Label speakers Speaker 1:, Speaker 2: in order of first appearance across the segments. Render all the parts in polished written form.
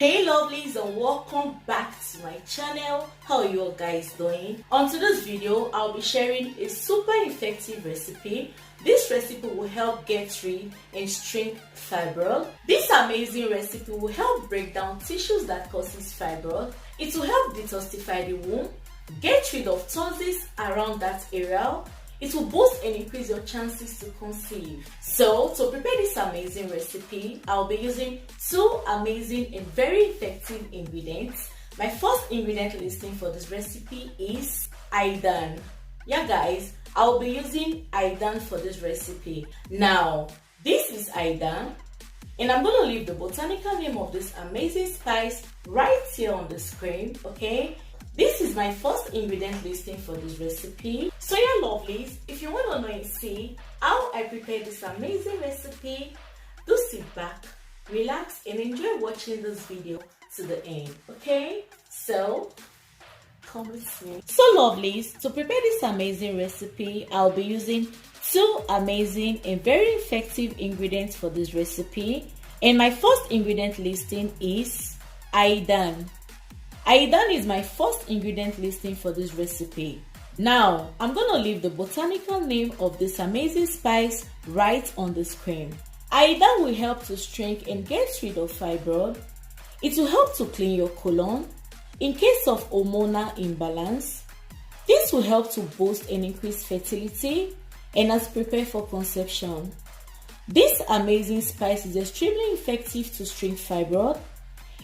Speaker 1: Hey lovelies, and welcome back to my channel. How are you all guys doing? On today's video, I'll be sharing a super effective recipe. This recipe will help get rid and shrink fibroid. This amazing recipe will help break down tissues that causes fibroid. It will help detoxify the womb, get rid of tonsils around that area. It will boost and increase your chances to conceive. So, to prepare this amazing recipe, I'll be using two amazing and very effective ingredients. My first ingredient listing for this recipe is AIDAN. Yeah guys, I'll be using AIDAN for this recipe. Now, this is AIDAN, and I'm going to leave the botanical name of this amazing spice right here on the screen, okay? This is my first ingredient listing for this recipe. So yeah lovelies, if you want to know and see how I prepare this amazing recipe, do sit back, relax and enjoy watching this video to the end, okay? So come with me. So lovelies, to prepare this amazing recipe, I'll be using two amazing and very effective ingredients for this recipe. And my first ingredient listing is AIDAN. AIDAN is my first ingredient listing for this recipe. Now, I'm going to leave the botanical name of this amazing spice right on the screen. AIDAN will help to shrink and get rid of fibroid. It will help to clean your colon in case of hormonal imbalance. This will help to boost and increase fertility and as prepare for conception. This amazing spice is extremely effective to shrink fibroid.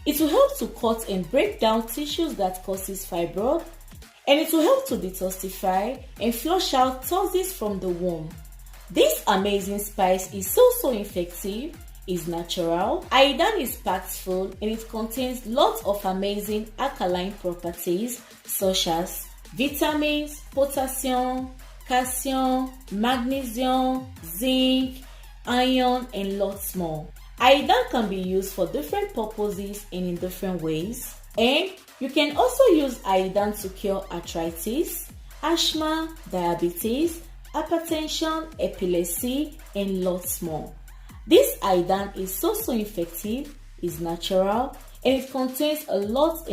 Speaker 1: It will help to cut and break down tissues that causes fibroid, and it will help to detoxify and flush out toxins from the womb. This amazing spice is so effective, is natural. AIDAN is packed full and it contains lots of amazing alkaline properties such as vitamins, potassium, calcium, magnesium, zinc, iron, and lots more. AIDAN can be used for different purposes and in different ways. And you can also use AIDAN to cure arthritis, asthma, diabetes, hypertension, epilepsy, and lots more. This AIDAN is so effective, is natural, and it contains a lot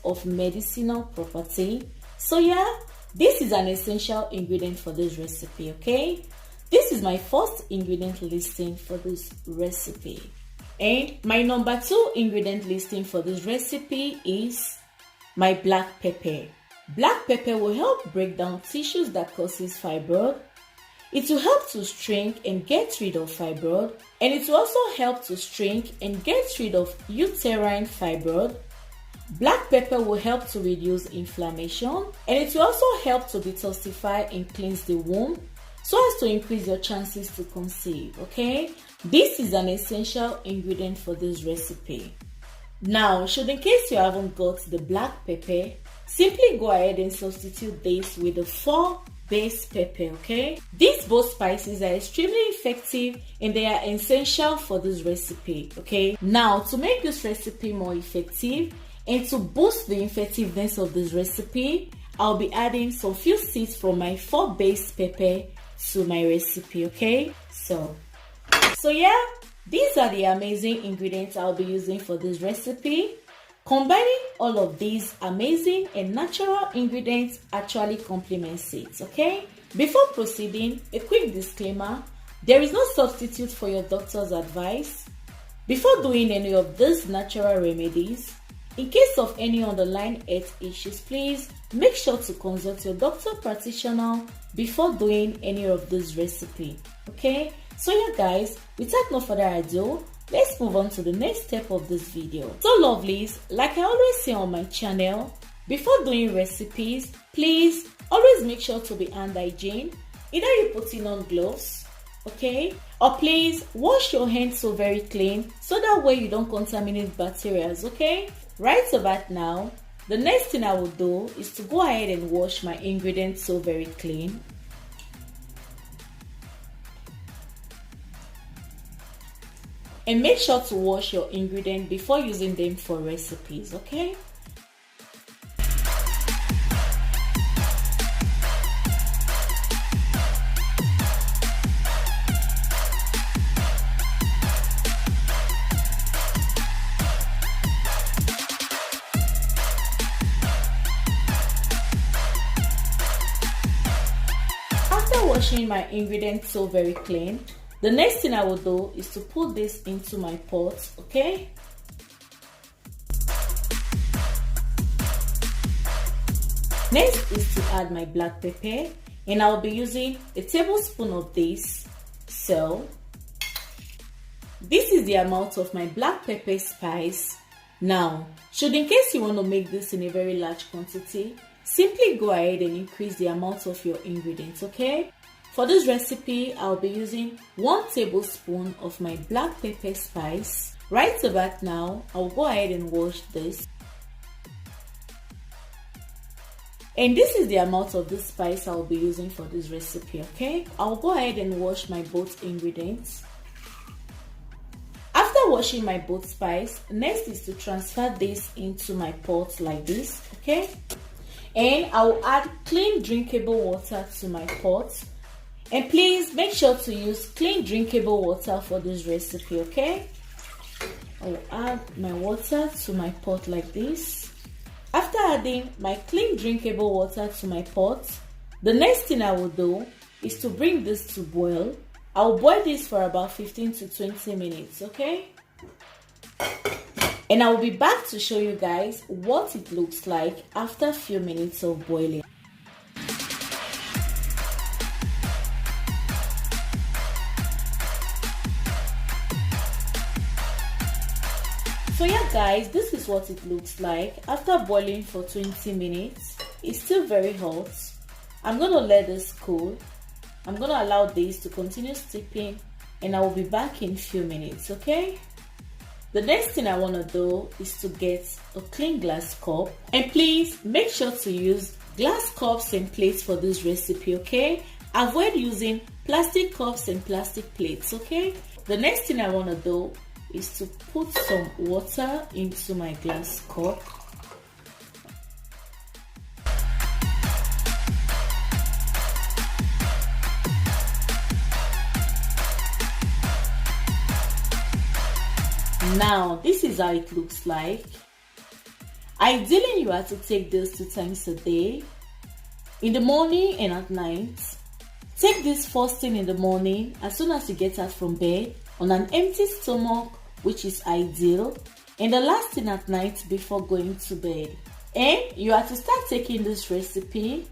Speaker 1: of medicinal property. So yeah, this is an essential ingredient for this recipe, okay? This is my first ingredient listing for this recipe. And my number two ingredient listing for this recipe is my black pepper. Black pepper will help break down tissues that causes fibroid. It will help to shrink and get rid of fibroid. And it will also help to shrink and get rid of uterine fibroid. Black pepper will help to reduce inflammation. And it will also help to detoxify and cleanse the womb, so as to increase your chances to conceive, okay? This is an essential ingredient for this recipe. Now, should in case you haven't got the black pepper, simply go ahead and substitute this with the 4 base pepper, okay? These both spices are extremely effective and they are essential for this recipe, okay? Now, to make this recipe more effective and to boost the effectiveness of this recipe, I'll be adding some few seeds from my 4 base pepper to my recipe, okay? So yeah, these are the amazing ingredients I'll be using for this recipe. Combining all of these amazing and natural ingredients actually complements it, okay? Before proceeding, a quick disclaimer: there is no substitute for your doctor's advice. Before doing any of these natural remedies, in case of any underlying health issues, please make sure to consult your doctor practitioner before doing any of this recipe, okay? So yeah guys, without no further ado, let's move on to the next step of this video. So lovelies, like I always say on my channel, before doing recipes, please always make sure to be hand hygiene. Either you putting on gloves, okay, or please wash your hands so very clean so that way you don't contaminate bacteria, okay? Right about now, the next thing I will do is to go ahead and wash my ingredients so very clean. And make sure to wash your ingredients before using them for recipes, okay? washing my ingredients so very clean, the next thing I will do is to put this into my pot, okay? Next is to add my black pepper, and I'll be using a tablespoon of this. So this is the amount of my black pepper spice. Now, should in case you want to make this in a very large quantity, simply go ahead and increase the amount of your ingredients, okay? For this recipe, I'll be using 1 tablespoon of my black pepper spice. Right about now, I'll go ahead and wash this. And this is the amount of the spice I'll be using for this recipe, okay? I'll go ahead and wash my both ingredients. After washing my both spice, next is to transfer this into my pot like this, okay? And I'll add clean drinkable water to my pot. And please make sure to use clean drinkable water for this recipe, okay? I'll add my water to my pot like this. After adding my clean drinkable water to my pot, the next thing I will do is to bring this to boil. I'll boil this for about 15 to 20 minutes, okay? And I will be back to show you guys what it looks like after a few minutes of boiling. So yeah guys, this is what it looks like after boiling for 20 minutes. It's still very hot. I'm going to let this cool. I'm going to allow this to continue steeping, and I will be back in a few minutes, okay? The next thing I want to do is to get a clean glass cup, and please make sure to use glass cups and plates for this recipe, okay? Avoid using plastic cups and plastic plates, okay? The next thing I want to do is to put some water into my glass cup. Now, this is how it looks like. Ideally, you are to take this 2 times a day, in the morning and at night. Take this first thing in the morning as soon as you get out from bed on an empty stomach, which is ideal, and the last thing at night before going to bed. And you are to start taking this recipe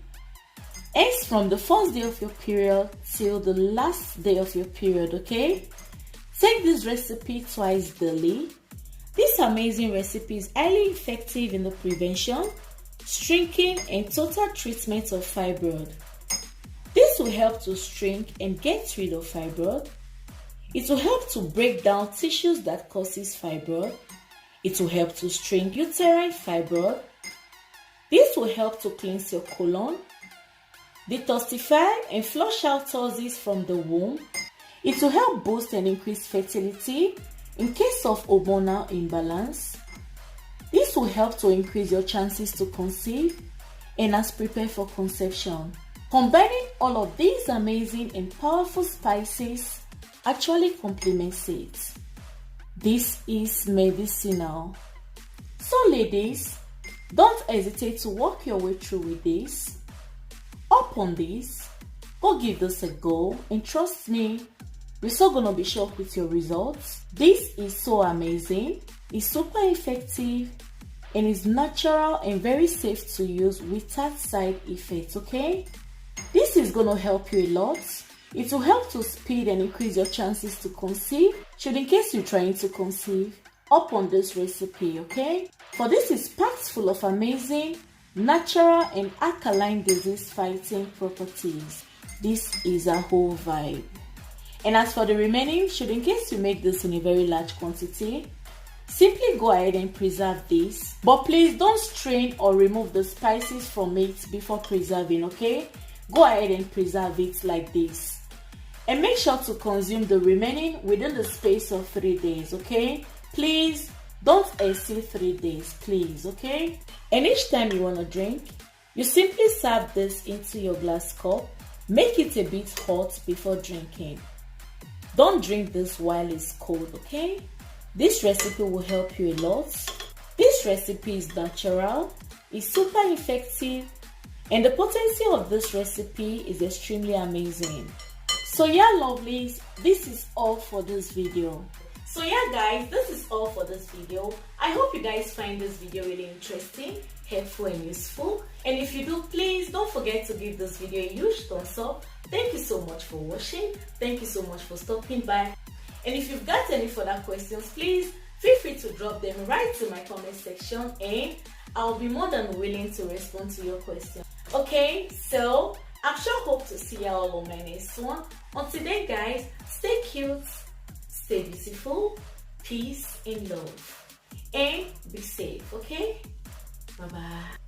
Speaker 1: from the first day of your period till the last day of your period, okay? Take this recipe twice daily. This amazing recipe is highly effective in the prevention, shrinking, and total treatment of fibroid. This will help to shrink and get rid of fibroid. It will help to break down tissues that causes fibroid. It will help to shrink uterine fibroid. This will help to cleanse your colon, detoxify and flush out toxins from the womb. It will help boost and increase fertility in case of hormonal imbalance. This will help to increase your chances to conceive and as prepare for conception. Combining all of these amazing and powerful spices actually complements it. This is medicinal. So ladies, don't hesitate to work your way through with this. Up on this, go give this a go, and trust me, you're so gonna be shocked with your results. This is so amazing, it's super effective, and is natural and very safe to use without side effects, okay? This is gonna help you a lot. It will help to speed and increase your chances to conceive, should in case you're trying to conceive, up on this recipe, okay? For this is packed full of amazing, natural and alkaline disease fighting properties. This is a whole vibe. And as for the remaining, should in case you make this in a very large quantity, simply go ahead and preserve this. But please don't strain or remove the spices from it before preserving, okay? Go ahead and preserve it like this. And make sure to consume the remaining within the space of 3 days, okay? Please don't exceed 3 days, please, okay? And each time you want to drink, you simply serve this into your glass cup. Make it a bit hot before drinking. Don't drink this while it's cold, okay? This recipe will help you a lot. This recipe is natural, it's super effective, and the potency of this recipe is extremely amazing. So yeah, lovelies, this is all for this video. So yeah guys, this is all for this video. I hope you guys find this video really interesting, helpful and useful. And if you do, please don't forget to give this video a huge thumbs up. Thank you so much for watching. Thank you so much for stopping by. And if you've got any further questions, please feel free to drop them right to my comment section and I'll be more than willing to respond to your question. Okay, so I'm sure hope to see you all on my next one. Until then guys, stay cute, stay beautiful, peace and love, and be safe, okay? Bye bye.